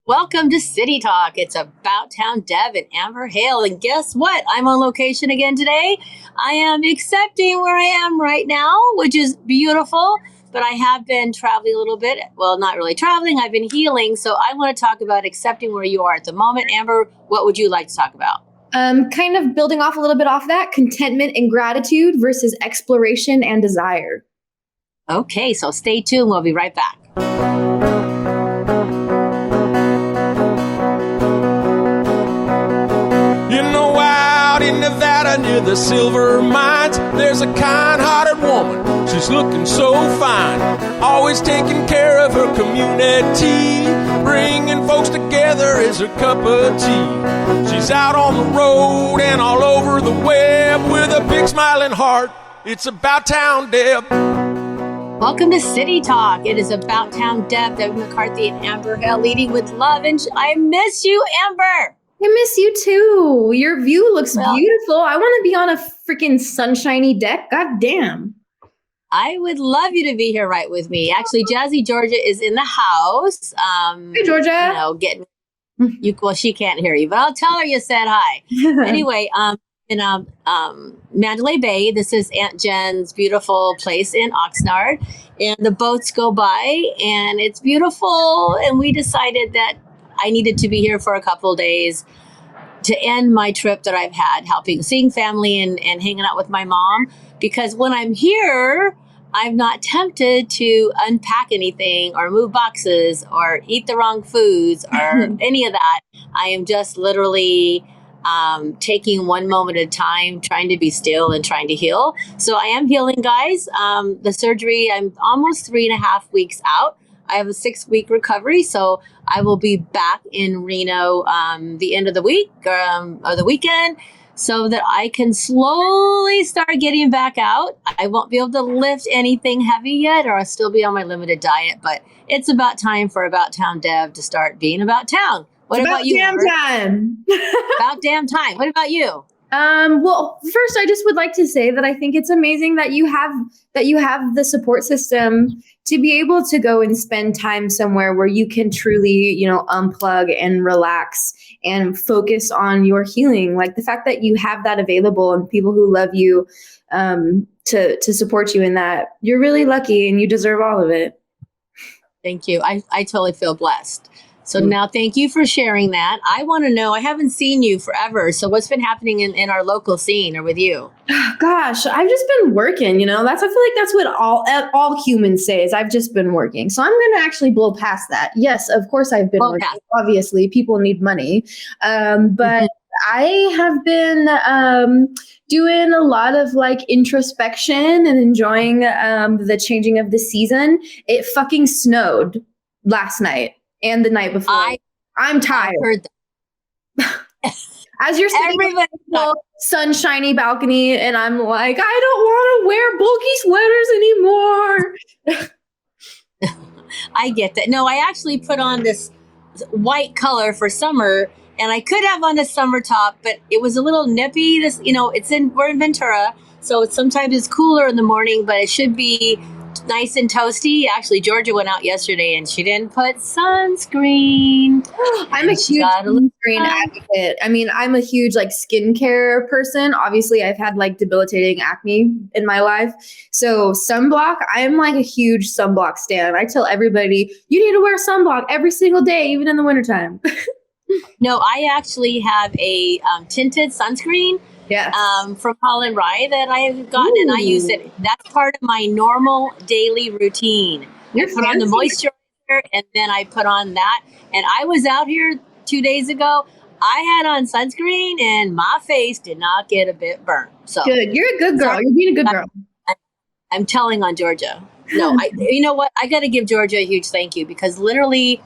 Welcome to City Talk. It's about town Deb and Amber Hale. And guess what? I'm on location again today. I am accepting where I am right now, which is beautiful. But I have been traveling a little bit. Well, not really traveling. I've been healing. So I want to talk about accepting where you are at the moment. Amber, what would you like to talk about? Kind of building off a little bit off that, contentment and gratitude versus exploration and desire. Okay, so stay tuned. We'll be right back. In Nevada near the silver mines, there's a kind-hearted woman. She's looking so fine, always taking care of her community. Bringing folks together is her cup of tea. She's out on the road and all over the web with a big smiling heart. It's about town Deb. Welcome to City Talk. It is about town Deb, Debbie McCarthy and Amber Hale leading with love. And I miss you, Amber. I miss you too. Your view looks beautiful. I want to be on a freaking sunshiny deck. God damn. I would love you to be here right with me. Actually, Jazzy Georgia is in the house. Hey, Georgia. You know, getting you. Well, she can't hear you, but I'll tell her you said hi. Anyway, in Mandalay Bay. This is Aunt Jen's beautiful place in Oxnard, and the boats go by, and it's beautiful. And we decided that I needed to be here for a couple of days to end my trip that I've had seeing family and hanging out with my mom. Because when I'm here, I'm not tempted to unpack anything or move boxes or eat the wrong foods or any of that. I am just literally taking one moment at a time, trying to be still and trying to heal. So I am healing, guys. The surgery, I'm almost 3.5 weeks out. I have a 6-week recovery, so I will be back in Reno the end of the week or the weekend so that I can slowly start getting back out. I won't be able to lift anything heavy yet, or I'll still be on my limited diet, but it's about time for About Town Dev to start being about town. What about you? About damn time. About damn time. What about you? Well, first, I just would like to say that I think it's amazing that you have the support system to be able to go and spend time somewhere where you can truly, unplug and relax and focus on your healing. Like the fact that you have that available and people who love you, to support you in that, you're really lucky and you deserve all of it. Thank you. I totally feel blessed. So now thank you for sharing that. I want to know, I haven't seen you forever. So what's been happening in our local scene or with you? Gosh, I've just been working, I feel like that's what all humans say is I've just been working. So I'm going to actually blow past that. Yes, of course I've been working. Obviously, people need money. But I have been doing a lot of introspection and enjoying the changing of the season. It fucking snowed last night. And the night before. I'm tired. I heard that. As you're sitting on the sunshiny balcony, and I'm like, I don't want to wear bulky sweaters anymore. I get that. No, I actually put on this white color for summer, and I could have on a summer top, but it was a little nippy. We're in Ventura, so sometimes it's cooler in the morning, but it should be nice and toasty. Actually, Georgia went out yesterday and she didn't put sunscreen. I'm a huge sunscreen advocate. I'm a huge skincare person. Obviously, I've had debilitating acne in my life. So sunblock, I'm a huge sunblock stan. I tell everybody, you need to wear sunblock every single day, even in the wintertime. No, I actually have a tinted sunscreen. Yes. From Holland Rye that I have gotten. Ooh. And I use it. That's part of my normal daily routine. I put on the moisturizer and then I put on that. And I was out here 2 days ago. I had on sunscreen and my face did not get a bit burnt. So good. You're a good girl. You're being a good girl. I'm telling on Georgia. No, you know what? I got to give Georgia a huge thank you because literally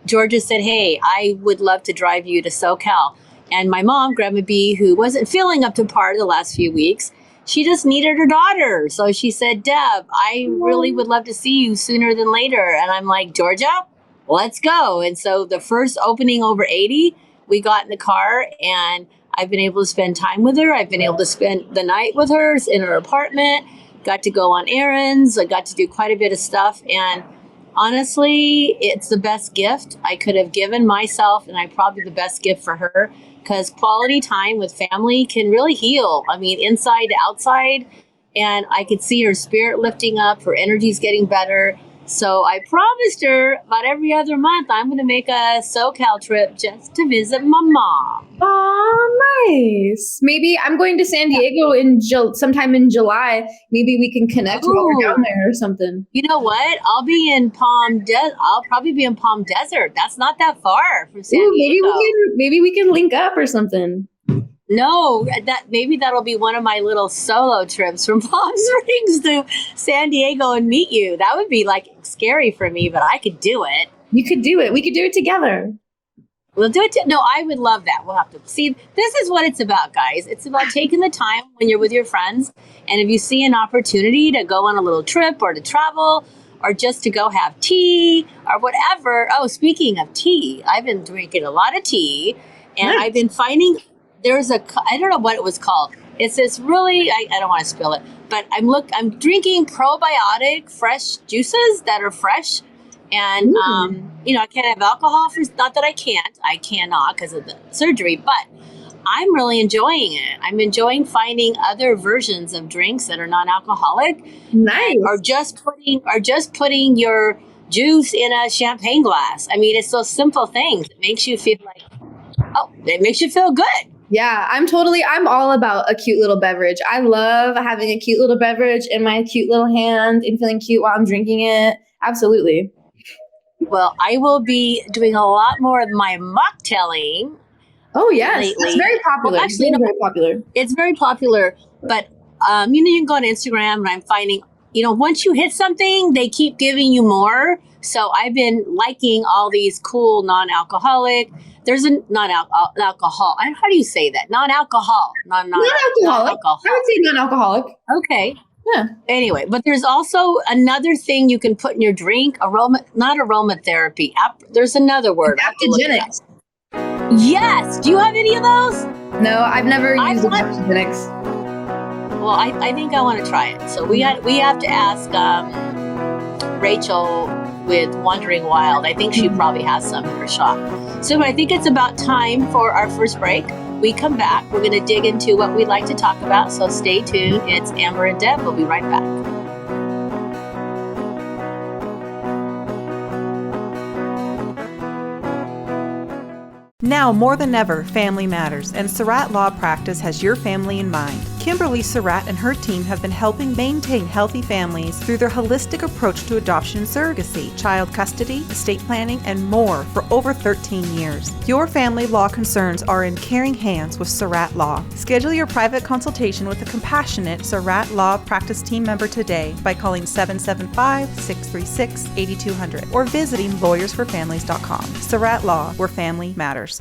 Georgia said, hey, I would love to drive you to SoCal. And my mom, Grandma B, who wasn't feeling up to par the last few weeks, she just needed her daughter. So she said, Deb, I really would love to see you sooner than later. And I'm like, Georgia, let's go. And so the first opening over 80, we got in the car and I've been able to spend time with her. I've been able to spend the night with her in her apartment, got to go on errands. I got to do quite a bit of stuff. And honestly, it's the best gift I could have given myself, and I probably the best gift for her, because quality time with family can really heal. I mean, inside to outside, and I could see her spirit lifting up, her energy's getting better. So I promised her about every other month I'm going to make a SoCal trip just to visit my mom. Oh, nice. Maybe I'm going to San Diego in sometime in July. Maybe we can connect while we're down there or something. You know what? I'll probably be in Palm Desert. That's not that far from San Diego. Maybe we can link up or something. No, maybe that'll be one of my little solo trips from Palm Springs to San Diego and meet you. That would be like scary for me, but I could do it. You could do it. We could do it together. We'll do it. No, I would love that. We'll have to see. This is what it's about, guys. It's about taking the time when you're with your friends. And if you see an opportunity to go on a little trip or to travel or just to go have tea or whatever. Oh, speaking of tea, I've been drinking a lot of tea, and I've been finding I don't know what it was called. It's this really, I don't want to spill it, but I'm drinking probiotic fresh juices that are fresh. And, I can't have alcohol not that I cannot because of the surgery, but I'm really enjoying it. I'm enjoying finding other versions of drinks that are non-alcoholic. Nice. Or just putting your juice in a champagne glass. I mean, it's those simple things. It makes you feel good. Yeah, I'm all about a cute little beverage. I love having a cute little beverage in my cute little hand and feeling cute while I'm drinking it. Absolutely. Well, I will be doing a lot more of my mocktailing. Oh, yes. Lately. It's very popular. Well, actually, very popular. It's very popular, but you can go on Instagram, and I'm finding, once you hit something, they keep giving you more. So I've been liking all these cool non-alcoholic. There's a non-alcohol. How do you say that? Non-alcohol. Non-alcoholic. I would say non-alcoholic. Okay. Yeah. Anyway, but there's also another thing you can put in your drink. Not aromatherapy. There's another word. Adaptogenics. Yes. Do you have any of those? No, I've never used adaptogenics. Well, I think I want to try it. So we have to ask Rachel with Wandering Wild. I think she probably has some in her shop. So I think it's about time for our first break. We come back. We're going to dig into what we'd like to talk about. So stay tuned. It's Amber and Deb. We'll be right back. Now more than ever, family matters, and Surratt Law Practice has your family in mind. Kimberly Surratt and her team have been helping maintain healthy families through their holistic approach to adoption and surrogacy, child custody, estate planning, and more for over 13 years. Your family law concerns are in caring hands with Surratt Law. Schedule your private consultation with a compassionate Surratt Law Practice team member today by calling 775-636-8200 or visiting lawyersforfamilies.com. Surratt Law, where family matters.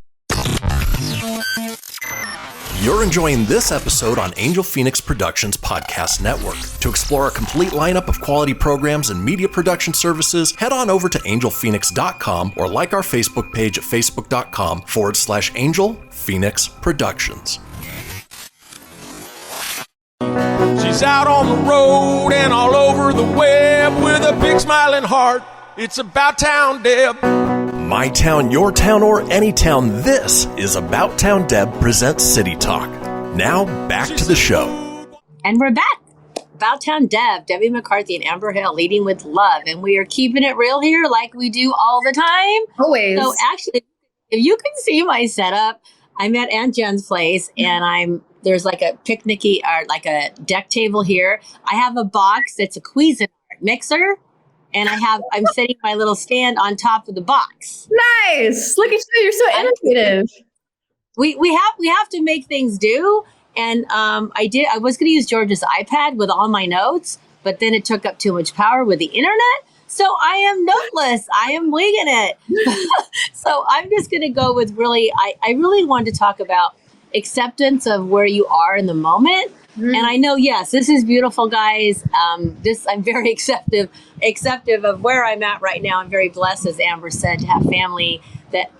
You're enjoying this episode on Angel Phoenix Productions Podcast Network. To explore a complete lineup of quality programs and media production services, head on over to angelphoenix.com or like our Facebook page at facebook.com/Angel Phoenix Productions. She's out on the road and all over the web with a big smiling heart. It's About Town Deb. My town, your town, or any town, this is About Town Deb presents City Talk. Now, back to the show. And we're back. About Town Deb, Debbie McCarthy and Amber Hale leading with love. And we are keeping it real here like we do all the time. Always. So actually, if you can see my setup, I'm at Aunt Jen's place and there's like a picnicky or like a deck table here. I have a box that's a Cuisinart mixer. And I'm setting my little stand on top of the box. Nice. Look at you. You're so innovative. We have to make things do. And I was going to use George's iPad with all my notes, but then it took up too much power with the internet. So I am noteless. I am winging it. So I'm just going to go with I really wanted to talk about acceptance of where you are in the moment. Mm-hmm. And I know, yes, this is beautiful, guys. I'm very acceptive of where I'm at right now. I'm very blessed, as Amber said, to have family that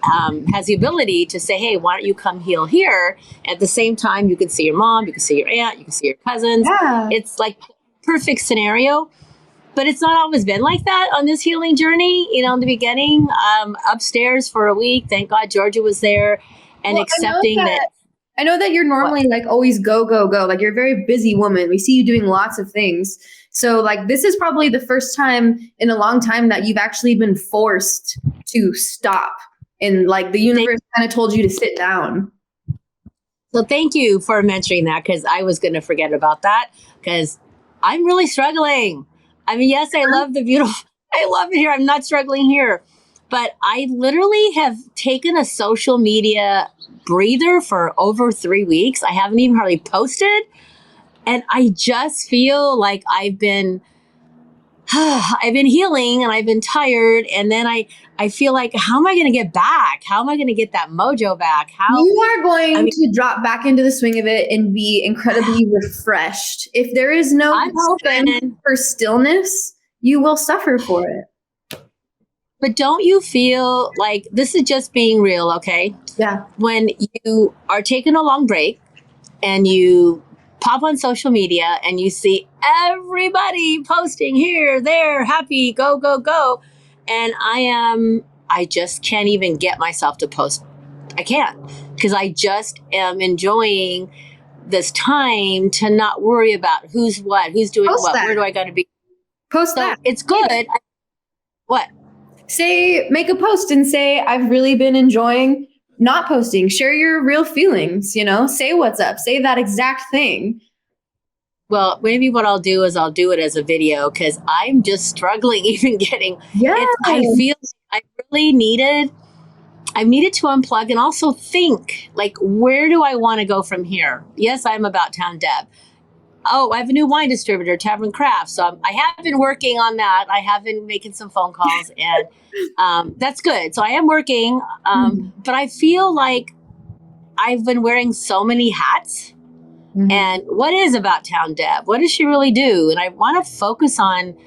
has the ability to say, hey, why don't you come heal here? At the same time, you can see your mom, you can see your aunt, you can see your cousins. Yeah. It's like perfect scenario. but it's not always been like that on this healing journey. You know, in the beginning, upstairs for a week, thank God Georgia was there and accepting that. I know that you're normally like always go, go, go. Like you're a very busy woman. We see you doing lots of things. So like this is probably the first time in a long time that you've actually been forced to stop. And like the universe kind of told you to sit down. So thank you for mentioning that, because I was going to forget about that, because I'm really struggling. I mean, yes, I love the beautiful, I love it here. I'm not struggling here, but I literally have taken a social media breather for over 3 weeks. I haven't even hardly posted. And I just feel like I've been healing and I've been tired. And then I feel like, how am I going to get back? How am I going to get that mojo back? You are going to drop back into the swing of it and be incredibly refreshed. If there is no time for stillness, you will suffer for it. But don't you feel like, this is just being real, okay? Yeah. When you are taking a long break and you pop on social media and you see everybody posting here, there, happy, go, go, go. And I just can't even get myself to post. I can't, because I just am enjoying this time to not worry about who's what, who's doing what, where do I got to be. Post that. It's good. Yeah. What? Make a post and say, I've really been enjoying not posting. Share your real feelings, say what's up, say that exact thing. Well, maybe what I'll do is I'll do it as a video, because I'm just struggling even getting, I feel I needed to unplug and also think, like, where do I want to go from here? Yes, I'm About Town Deb. Oh, I have a new wine distributor, Tavern Craft. So I have been working on that. I have been making some phone calls, and that's good. So I am working, but I feel like I've been wearing so many hats. Mm-hmm. And what is About Town Deb? What does she really do? And I want to focus on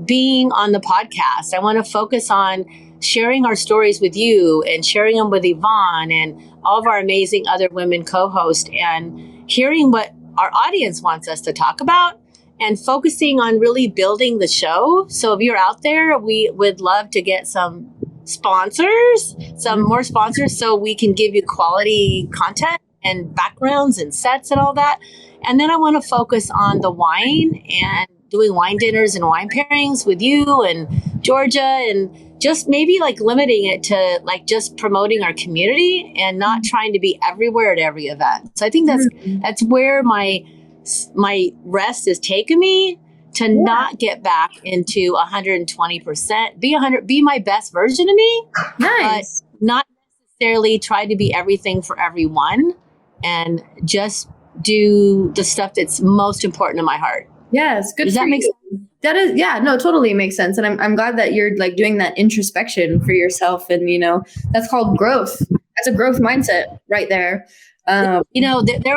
being on the podcast. I want to focus on sharing our stories with you and sharing them with Yvonne and all of our amazing other women co-hosts, and hearing what our audience wants us to talk about and focusing on really building the show. So if you're out there, we would love to get some sponsors, some more sponsors, so we can give you quality content and backgrounds and sets and all that. And then I want to focus on the wine and doing wine dinners and wine pairings with you and Georgia, and just maybe like limiting it to like just promoting our community and not trying to be everywhere at every event. So I think that's where my rest has taken me, to not get back into 120%, be my best version of me, nice, but not necessarily try to be everything for everyone, and just do the stuff that's most important to my heart. Yes, good. Does that make sense? That is, yeah, no, totally makes sense. And I'm glad that you're like doing that introspection for yourself. And, that's called growth. That's a growth mindset right there. There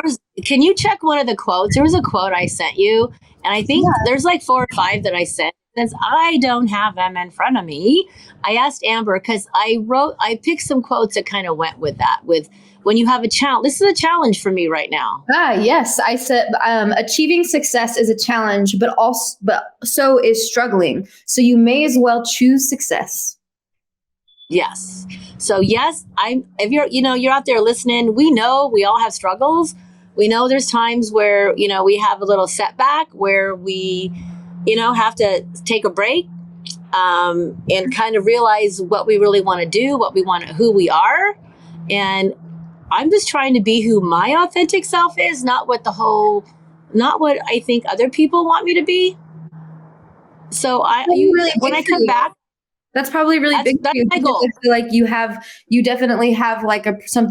was, can you check one of the quotes? There was a quote I sent you, and I think there's like 4 or 5 that I sent. Since I don't have them in front of me, I asked Amber, because I picked some quotes that kind of went with that, with when you have a challenge. This is a challenge for me right now. Yes. I said, achieving success is a challenge, but so is struggling. So you may as well choose success. Yes. So yes, if you're out there listening, we know we all have struggles. We know there's times where, we have a little setback where we, have to take a break, and kind of realize what we really want to do, who we are. And I'm just trying to be who my authentic self is, not what I think other people want me to be. So when I come back, that's probably really big for you. My goal. I feel like you definitely have like some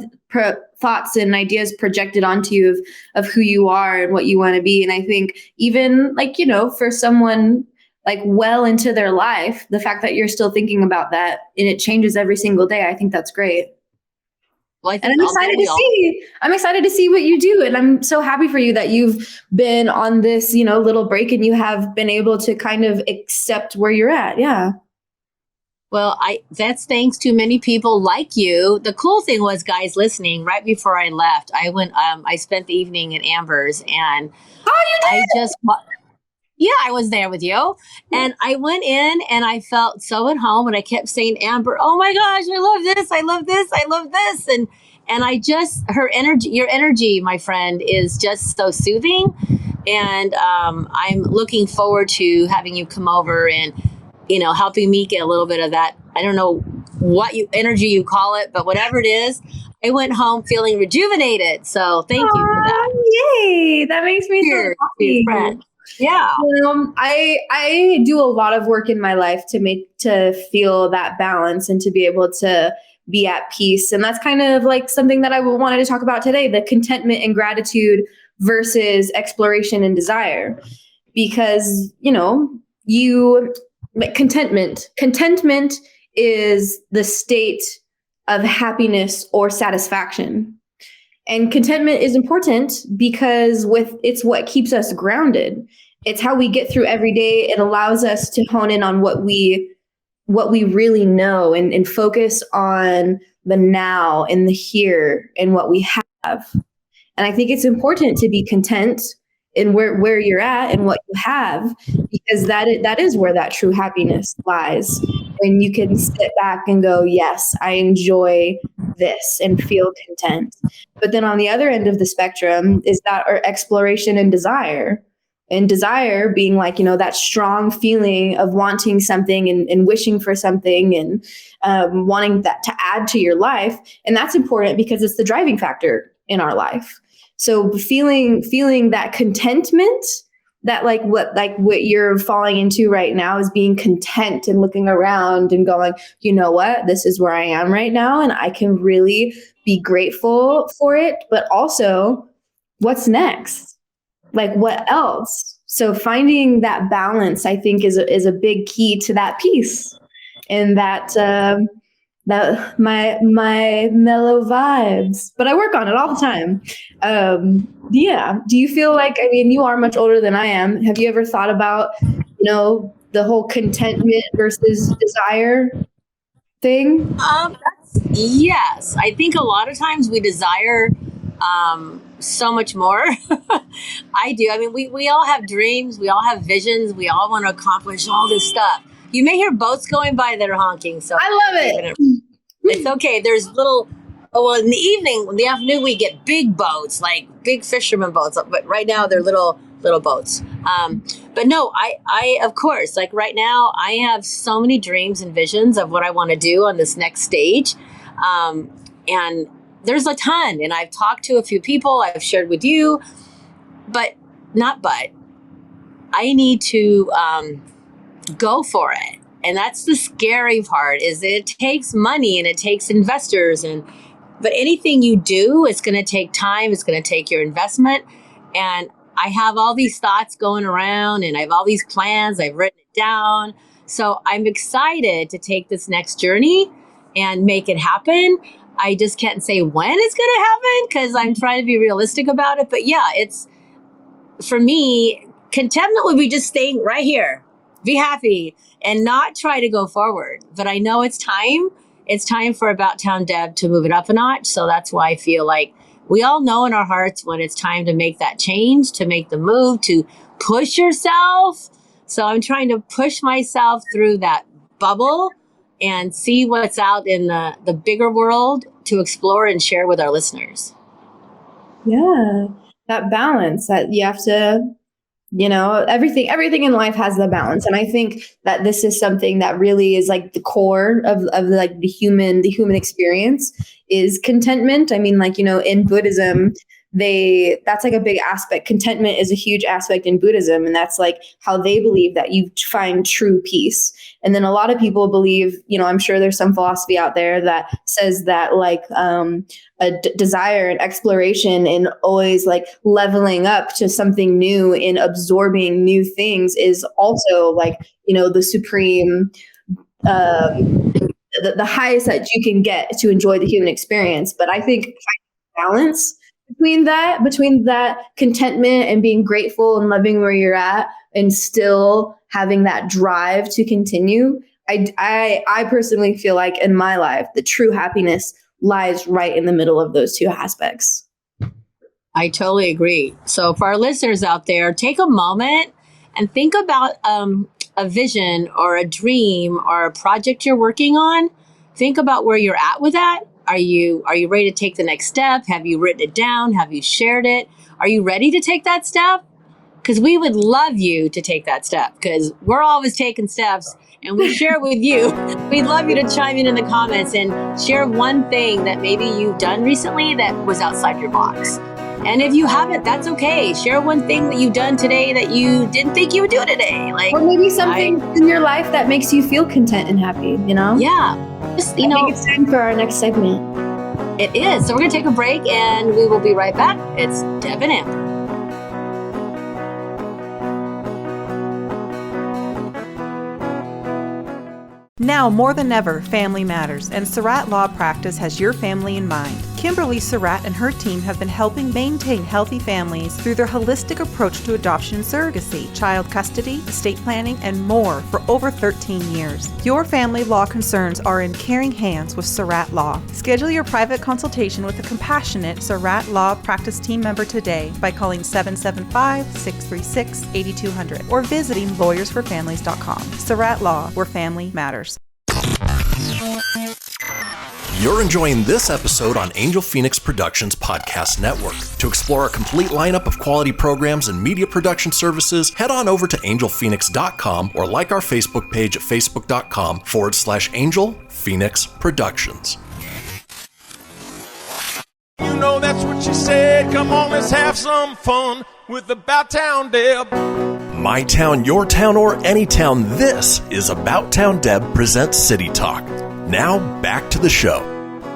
thoughts and ideas projected onto you of who you are and what you want to be. And I think even like, for someone like well into their life, the fact that you're still thinking about that and it changes every single day, I think that's great. Well, and I'm excited to see what you do. And I'm so happy for you that you've been on this, little break, and you have been able to kind of accept where you're at. Yeah. Well, that's thanks to many people like you. The cool thing was, guys listening, right before I left, I went, I spent the evening at Amber's, and you did? Yeah, I was there with you. And I went in and I felt so at home, and I kept saying, Amber, oh my gosh, I love this. I love this. I love this. And I just, her energy, your energy, my friend, is just so soothing. And I'm looking forward to having you come over and, helping me get a little bit of that. I don't know what energy you call it, but whatever it is, I went home feeling rejuvenated. So thank you for that. Yay. That makes me so happy. Friend. Yeah. I do a lot of work in my life to feel that balance and to be able to be at peace. And that's kind of like something that I wanted to talk about today, the contentment and gratitude versus exploration and desire. Because, contentment is the state of happiness or satisfaction. And contentment is important because it's what keeps us grounded. It's how we get through every day. It allows us to hone in on what we really know and focus on the now and the here and what we have. And I think it's important to be content in where you're at and what you have, because that is where that true happiness lies. When you can sit back and go, yes, I enjoy this and feel content. But then on the other end of the spectrum is that our exploration and desire. And desire being like, that strong feeling of wanting something and wishing for something and wanting that to add to your life. And that's important because it's the driving factor in our life. So feeling that contentment, that like what you're falling into right now is being content and looking around and going, you know what, this is where I am right now. And I can really be grateful for it. But also, what's next? Like, what else? So finding that balance, I think, is a big key to that peace and that my mellow vibes. But I work on it all the time. Yeah. Do you feel like, you are much older than I am. Have you ever thought about, the whole contentment versus desire thing? Yes. I think a lot of times we desire so much more. I do. We all have dreams. We all have visions. We all want to accomplish all this stuff. You may hear boats going by that are honking. So I love it. It's okay. There's in the afternoon, we get big boats, like big fisherman boats. But right now they're little boats. But no, I, of course, like right now I have so many dreams and visions of what I want to do on this next stage. And there's a ton, and I've talked to a few people, I've shared with you, but I need to go for it. And that's the scary part, is it takes money and it takes investors, but anything you do, it's going to take time. It's going to take your investment. And I have all these thoughts going around and I have all these plans. I've written it down. So I'm excited to take this next journey and make it happen. I just can't say when it's going to happen because I'm trying to be realistic about it. But yeah, it's, for me, contentment would be just staying right here, be happy and not try to go forward. But I know it's time. It's time for About Town Deb to move it up a notch. So that's why I feel like we all know in our hearts when it's time to make that change, to make the move, to push yourself. So I'm trying to push myself through that bubble and see what's out in the bigger world to explore and share with our listeners. Yeah, that balance that you have to, everything in life has the balance. And I think that this is something that really is like the core of like the human experience is contentment. In Buddhism, that's like a big aspect. Contentment is a huge aspect in Buddhism. And that's like how they believe that you find true peace. And then a lot of people believe, I'm sure there's some philosophy out there that says that like desire and exploration and always like leveling up to something new and absorbing new things is also like, the supreme, the highest that you can get to enjoy the human experience. But I think balance between that contentment and being grateful and loving where you're at and still having that drive to continue. I personally feel like in my life, the true happiness lies right in the middle of those two aspects. I totally agree. So for our listeners out there, take a moment and think about a vision or a dream or a project you're working on. Think about where you're at with that. Are you ready to take the next step? Have you written it down? Have you shared it? Are you ready to take that step? Because we would love you to take that step, because we're always taking steps and we share with you. We'd love you to chime in the comments and share one thing that maybe you've done recently that was outside your box. And if you haven't, that's okay. Share one thing that you've done today that you didn't think you would do today. Or maybe something in your life that makes you feel content and happy, you know? Yeah. Just, I think it's time for our next segment. It is. So we're going to take a break and we will be right back. It's Deb and Amber. Now more than ever, family matters, and Surratt Law Practice has your family in mind. Kimberly Surratt and her team have been helping maintain healthy families through their holistic approach to adoption and surrogacy, child custody, estate planning, and more for over 13 years. Your family law concerns are in caring hands with Surratt Law. Schedule your private consultation with a compassionate Surratt Law Practice team member today by calling 775-636-8200 or visiting lawyersforfamilies.com. Surratt Law, where family matters. You're enjoying this episode on Angel Phoenix Productions Podcast Network. To explore a complete lineup of quality programs and media production services, head on over to angelphoenix.com or like our Facebook page at facebook.com/Angel Phoenix Productions. You know that's what she said. Come on, let's have some fun with About Town Deb. My town, your town, or any town, this is About Town Deb presents City Talk. Now, back to the show.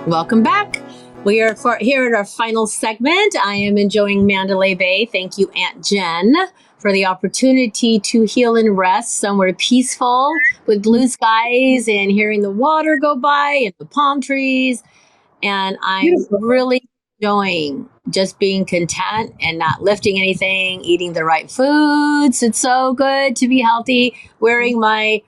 Welcome back. We are here at our final segment. I am enjoying Mandalay Bay. Thank you, Aunt Jen, for the opportunity to heal and rest somewhere peaceful with blue skies and hearing the water go by and the palm trees. And I'm really enjoying just being content and not lifting anything, eating the right foods. It's so good to be healthy, wearing my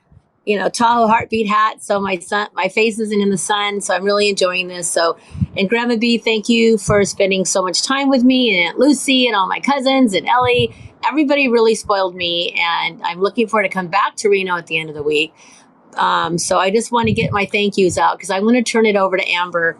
Tahoe heartbeat hat, so my face isn't in the sun, so I'm really enjoying this. So, and Grandma B, thank you for spending so much time with me, and Aunt Lucy, and all my cousins, and Ellie. Everybody really spoiled me, and I'm looking forward to come back to Reno at the end of the week. So I just want to get my thank yous out, because I want to turn it over to Amber,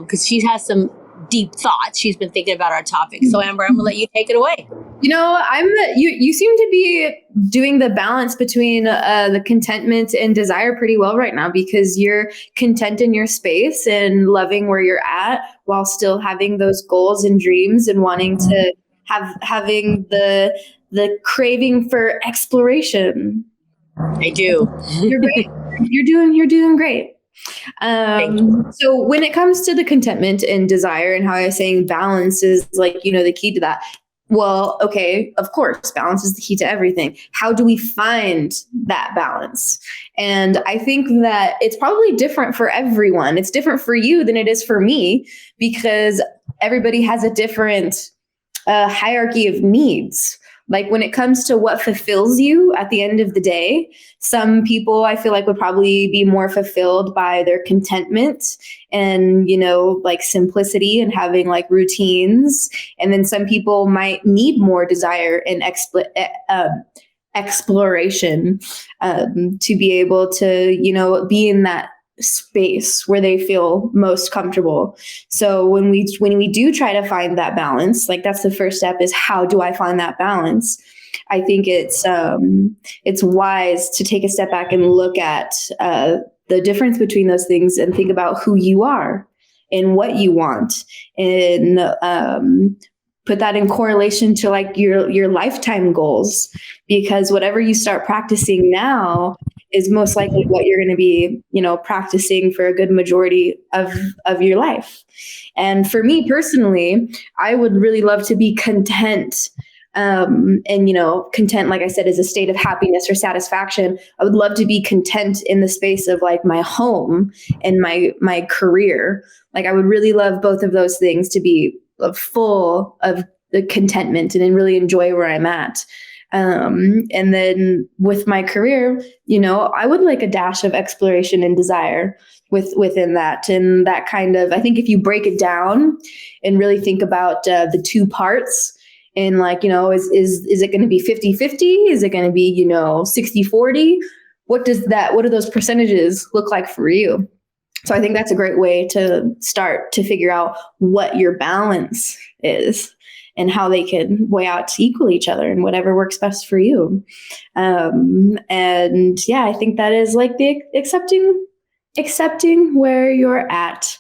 because she has some deep thoughts. She's been thinking about our topic. So Amber, I'm gonna let you take it away. You seem to be doing the balance between the contentment and desire pretty well right now, because you're content in your space and loving where you're at while still having those goals and dreams and wanting to having the craving for exploration. I do. You're great. You're doing great. So when it comes to the contentment and desire, and how I was saying balance is the key to that. Well, okay, of course, balance is the key to everything. How do we find that balance? And I think that it's probably different for everyone. It's different for you than it is for me, because everybody has a different hierarchy of needs. Like when it comes to what fulfills you at the end of the day, some people I feel like would probably be more fulfilled by their contentment and, simplicity and having routines. And then some people might need more desire and exploration to be able to, be in that space where they feel most comfortable. So when we do try to find that balance, that's the first step, is how do I find that balance? I think it's wise to take a step back and look at the difference between those things and think about who you are and what you want, and put that in correlation to your lifetime goals, because whatever you start practicing now is most likely what you're going to be, practicing for a good majority of your life. And for me personally, I would really love to be content. Content, like I said, is a state of happiness or satisfaction. I would love to be content in the space of my home and my career. I would really love both of those things to be full of the contentment and then really enjoy where I'm at. And then with my career, I would like a dash of exploration and desire within that. And that kind of, I think if you break it down and really think about the two parts And like, is it going to be 50-50? Is it going to be, 60-40? What do those percentages look like for you? So I think that's a great way to start to figure out what your balance is and how they can weigh out to equal each other and whatever works best for you. And yeah, I think that is like the accepting where you're at,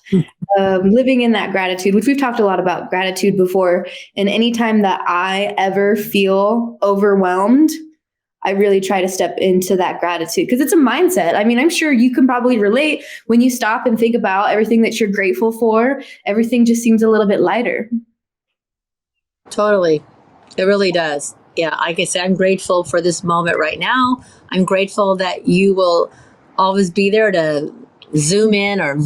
living in that gratitude, which we've talked a lot about gratitude before. And anytime that I ever feel overwhelmed, I really try to step into that gratitude because it's a mindset. I mean, I'm sure you can probably relate when you stop and think about everything that you're grateful for, everything just seems a little bit lighter. Totally. It really does. Yeah. Like I said, I'm grateful for this moment right now. I'm grateful that you will always be there to zoom in or,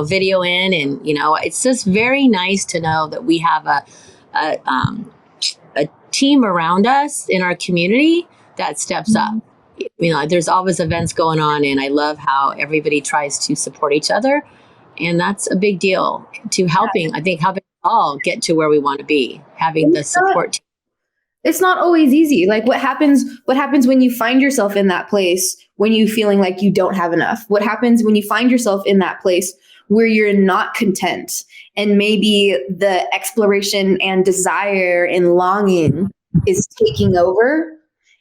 video in. And, it's just very nice to know that we have a team around us in our community that steps up. There's always events going on, and I love how everybody tries to support each other. And that's a big deal to helping all get to where we want to be, having the support team. It's not always easy. Like what happens when you find yourself in that place when you feeling like you don't have enough? What happens when you find yourself in that place where you're not content and maybe the exploration and desire and longing is taking over?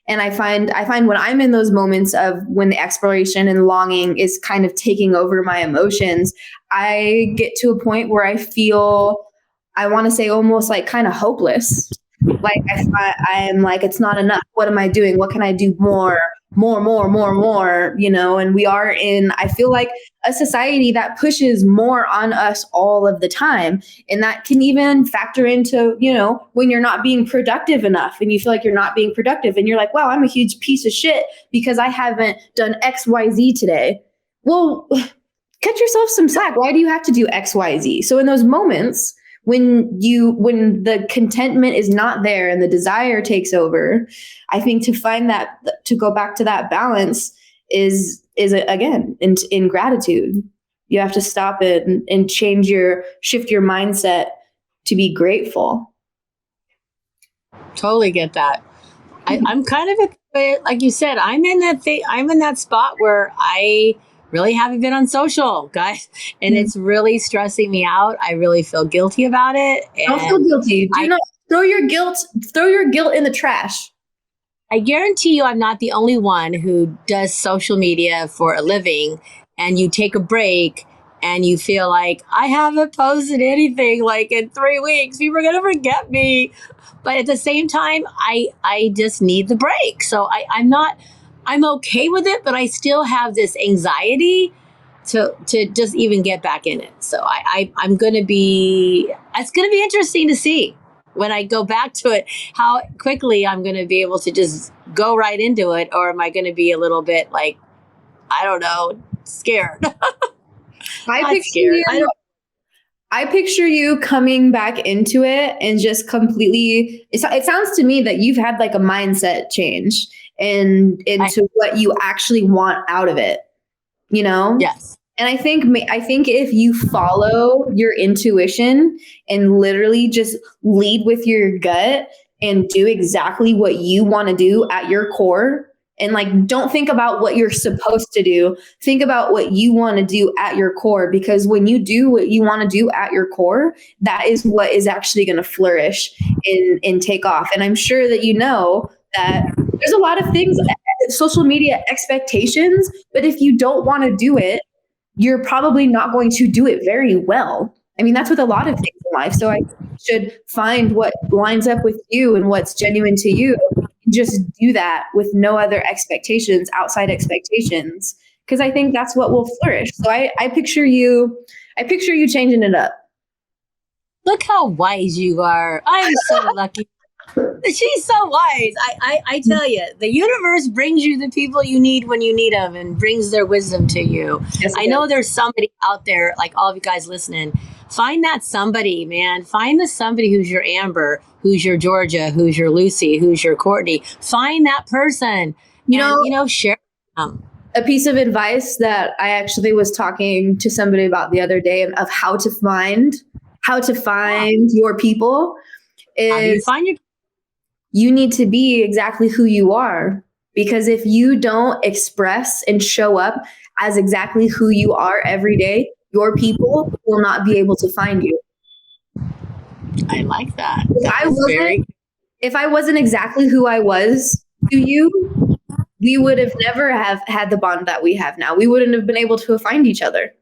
And I find when I'm in those moments of when the exploration and longing is kind of taking over my emotions, I get to a point where I feel, I want to say almost like kind of hopeless. Like I'm like, it's not enough. What am I doing? What can I do more? And we are in, I feel like, a society that pushes more on us all of the time. And that can even factor into, when you're not being productive enough and you feel like you're not being productive and you're like, wow, I'm a huge piece of shit because I haven't done XYZ today. Well, cut yourself some slack. Why do you have to do XYZ? So in those moments, when the contentment is not there and the desire takes over, I think to go back to that balance is again in gratitude. You have to stop it and shift your mindset to be grateful. Totally get that. I'm kind of like you said, I'm in that spot where I really haven't been on social, guys, and it's really stressing me out. I really feel guilty about it. Don't feel guilty. Do not throw your guilt in the trash. I guarantee you I'm not the only one who does social media for a living, and you take a break and you feel like I haven't posted anything like in 3 weeks. People are going to forget me. But at the same time, I just need the break. So I'm okay with it, but I still have this anxiety to just even get back in it. So it's going to be interesting to see when I go back to it, how quickly I'm going to be able to just go right into it. Or am I going to be a little bit like, I don't know, scared? I picture you coming back into it and just completely, it sounds to me that you've had like a mindset change and into what you actually want out of it, Yes. And I think if you follow your intuition and literally just lead with your gut and do exactly what you want to do at your core, and like, don't think about what you're supposed to do. Think about what you want to do at your core, because when you do what you want to do at your core, that is what is actually going to flourish and take off. And I'm sure that that there's a lot of things, social media expectations, but if you don't want to do it, you're probably not going to do it very well. I mean, that's with a lot of things in life. So I should find what lines up with you and what's genuine to you. Just do that with no other outside expectations, because I think that's what will flourish. So I picture you changing it up. Look how wise you are. I'm so lucky. She's so wise. I tell you, the universe brings you the people you need when you need them and brings their wisdom to you. Yes, I know there's somebody out there, like all of you guys listening. Find that somebody, man. Find the somebody who's your Amber, who's your Georgia, who's your Lucy, who's your Courtney. Find that person. Share them. A piece of advice that I actually was talking to somebody about the other day of how to find your people is, how do you find your you need to be exactly who you are. Because if you don't express and show up as exactly who you are every day, your people will not be able to find you. I like that. If I wasn't exactly who I was to you, we would have never have had the bond that we have now. We wouldn't have been able to find each other.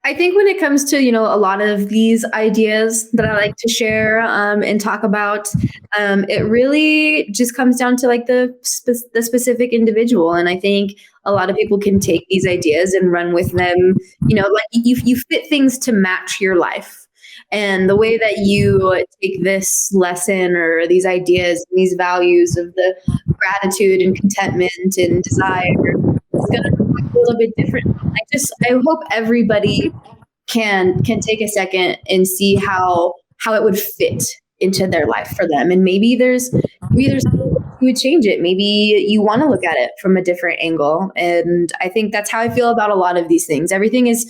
I think when it comes to, a lot of these ideas that I like to share and talk about, it really just comes down to like the specific individual. And I think a lot of people can take these ideas and run with them. Like you fit things to match your life. And the way that you take this lesson or these ideas and these values of the gratitude and contentment and desire is going to be a little bit different. I hope everybody can take a second and see how it would fit into their life for them. And maybe there's you would change it. Maybe you want to look at it from a different angle. And I think that's how I feel about a lot of these things. Everything is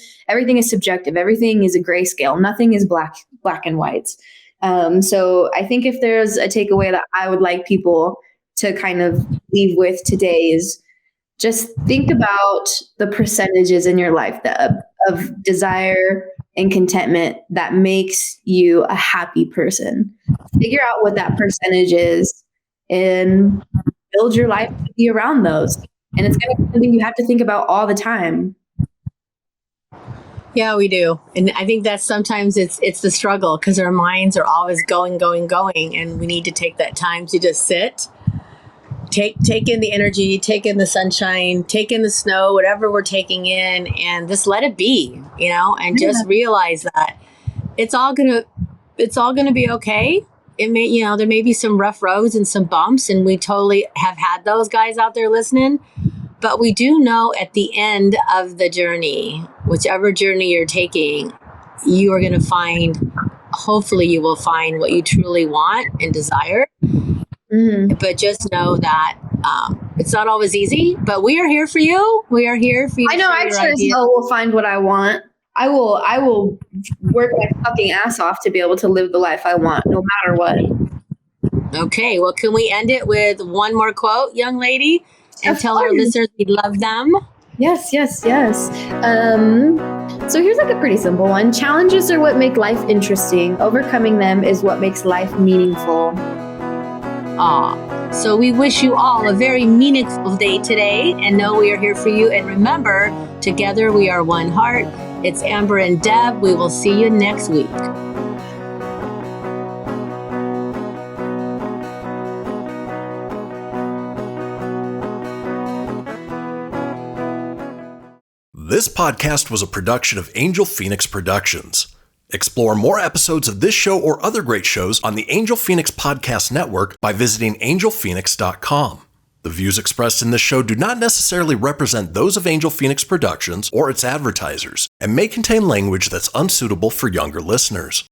subjective. Everything is a grayscale. Nothing is black and white. So I think if there's a takeaway that I would like people to kind of leave with today is just think about the percentages in your life of desire and contentment that makes you a happy person. Figure out what that percentage is and build your life to be around those. And it's going to be something you have to think about all the time. Yeah, we do. And I think that sometimes it's the struggle because our minds are always going. And we need to take that time to just sit, take in the energy, take in the sunshine, take in the snow, whatever we're taking in, and just let it be, and just realize that it's all gonna be okay. It may, there may be some rough roads and some bumps, and we totally have had those guys out there listening. But we do know at the end of the journey, whichever journey you're taking, you are going to find, hopefully you will find what you truly want and desire. Mm-hmm. But just know that it's not always easy, but we are here for you. We are here for you. I know I sure as hell will find what I want. I will work my fucking ass off to be able to live the life I want, no matter what. Okay, well, can we end it with one more quote, young lady? And tell our listeners we love them. Yes. So here's like a pretty simple one. Challenges are what make life interesting. Overcoming them is what makes life meaningful. So we wish you all a very meaningful day today and know we are here for you. And remember, together we are one heart. It's Amber and Deb. We will see you next week. This podcast was a production of Angel Phoenix Productions. Explore more episodes of this show or other great shows on the Angel Phoenix Podcast Network by visiting angelphoenix.com. The views expressed in this show do not necessarily represent those of Angel Phoenix Productions or its advertisers and may contain language that's unsuitable for younger listeners.